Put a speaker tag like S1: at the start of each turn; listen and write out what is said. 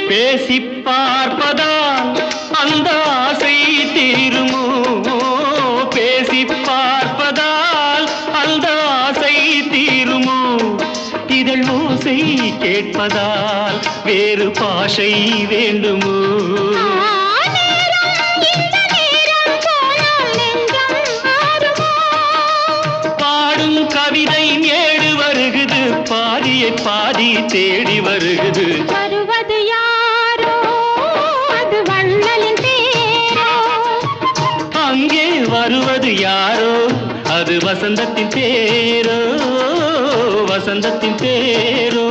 S1: பேசி பார்ப்பதால் அந்த ஆசை தீருமோ? பேசி பார்ப்பதால் அந்த ஆசை தீருமோ? இதழ் ஓசை கேட்பதால் வேறு பாஷை வேண்டுமோ? பாடும் கவிதை ஏடு வருகுது, பாதியை பாதி தேடி வருகுது.
S2: வருவது யாரோ அது வள்ளலின் தேரோ.
S1: அங்கே வருவது யாரோ அது வசந்தத்தின் தேரோ, வசந்தத்தின் தேரோ.